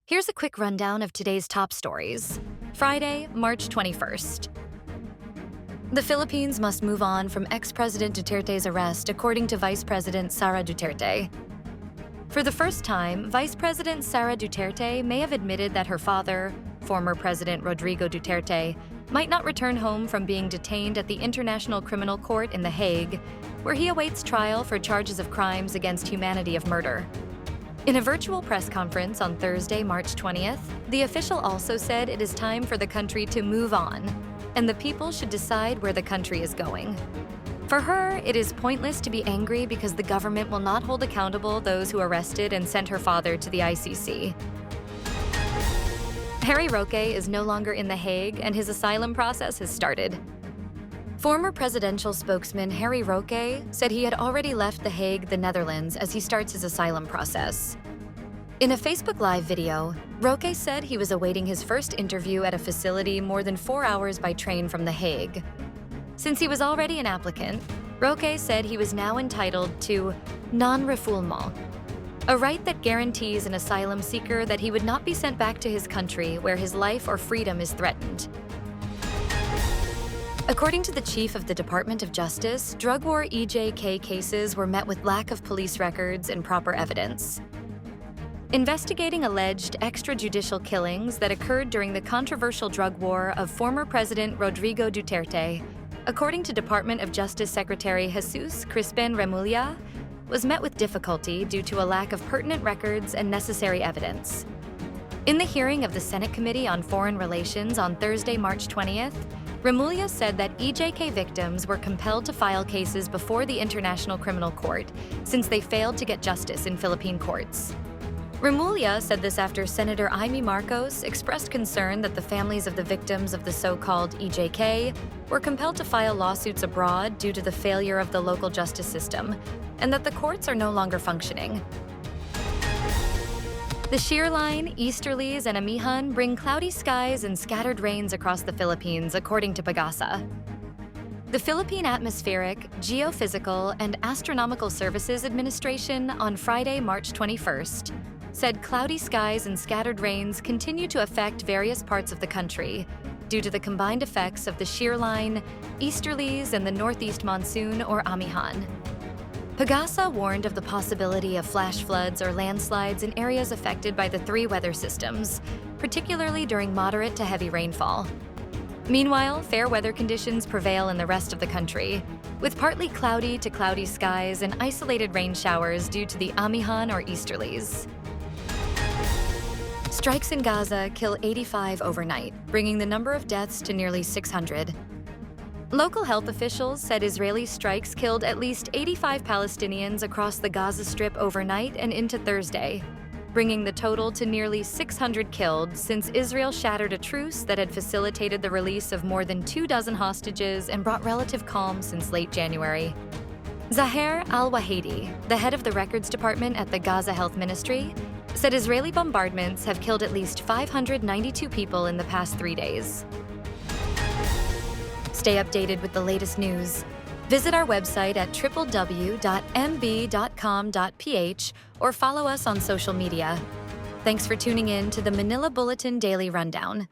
Here's a quick rundown of today's top stories. Friday, March 21st. The Philippines must move on from ex-President Duterte's arrest, according to Vice President Sara Duterte. For the first time, Vice President Sara Duterte may have admitted that her father, former President Rodrigo Duterte, might not return home from being detained at the International Criminal Court in The Hague, where he awaits trial for charges of crimes against humanity of murder. In a virtual press conference on Thursday, March 20th, the official also said it is time for the country to move on, and the people should decide where the country is going. For her, it is pointless to be angry because the government will not hold accountable those who arrested and sent her father to the ICC. Roque is no longer in The Hague, and his asylum process has started. Former presidential spokesman Roque said he had already left The Hague, the Netherlands, as he starts his asylum process. In a Facebook Live video, Roque said he was awaiting his first interview at a facility more than 4 hours by train from The Hague. Since he was already an applicant, Roque said he was now entitled to non-refoulement, a right that guarantees an asylum seeker that he would not be sent back to his country where his life or freedom is threatened. According to the chief of the Department of Justice, drug war EJK cases were met with lack of police records and proper evidence. Investigating alleged extrajudicial killings that occurred during the controversial drug war of former President Rodrigo Duterte, according to Department of Justice Secretary Jesus Crispin Remulla, was met with difficulty due to a lack of pertinent records and necessary evidence. In the hearing of the Senate Committee on Foreign Relations on Thursday, March 20th, Remulla said that EJK victims were compelled to file cases before the International Criminal Court since they failed to get justice in Philippine courts. Remulla said this after Senator Amy Marcos expressed concern that the families of the victims of the so-called EJK were compelled to file lawsuits abroad due to the failure of the local justice system, and that the courts are no longer functioning. The Shear line, easterlies, and amihan bring cloudy skies and scattered rains across the Philippines, according to Pagasa. The Philippine Atmospheric, Geophysical, and Astronomical Services Administration on Friday, March 21st, said cloudy skies and scattered rains continue to affect various parts of the country due to the combined effects of the shear line, easterlies, and the northeast monsoon, or amihan. Pagasa warned of the possibility of flash floods or landslides in areas affected by the three weather systems, particularly during moderate to heavy rainfall. Meanwhile, fair weather conditions prevail in the rest of the country, with partly cloudy to cloudy skies and isolated rain showers due to the amihan or easterlies. Strikes in Gaza kill 85 overnight, bringing the number of deaths to nearly 600. Local health officials said Israeli strikes killed at least 85 Palestinians across the Gaza Strip overnight and into Thursday, bringing the total to nearly 600 killed since Israel shattered a truce that had facilitated the release of more than 24 hostages and brought relative calm since late January. Zaher al-Wahidi, the head of the records department at the Gaza Health Ministry, said Israeli bombardments have killed at least 592 people in the past 3 days. Stay updated with the latest news. Visit our website at www.mb.com.ph or follow us on social media. Thanks for tuning in to the Manila Bulletin Daily Rundown.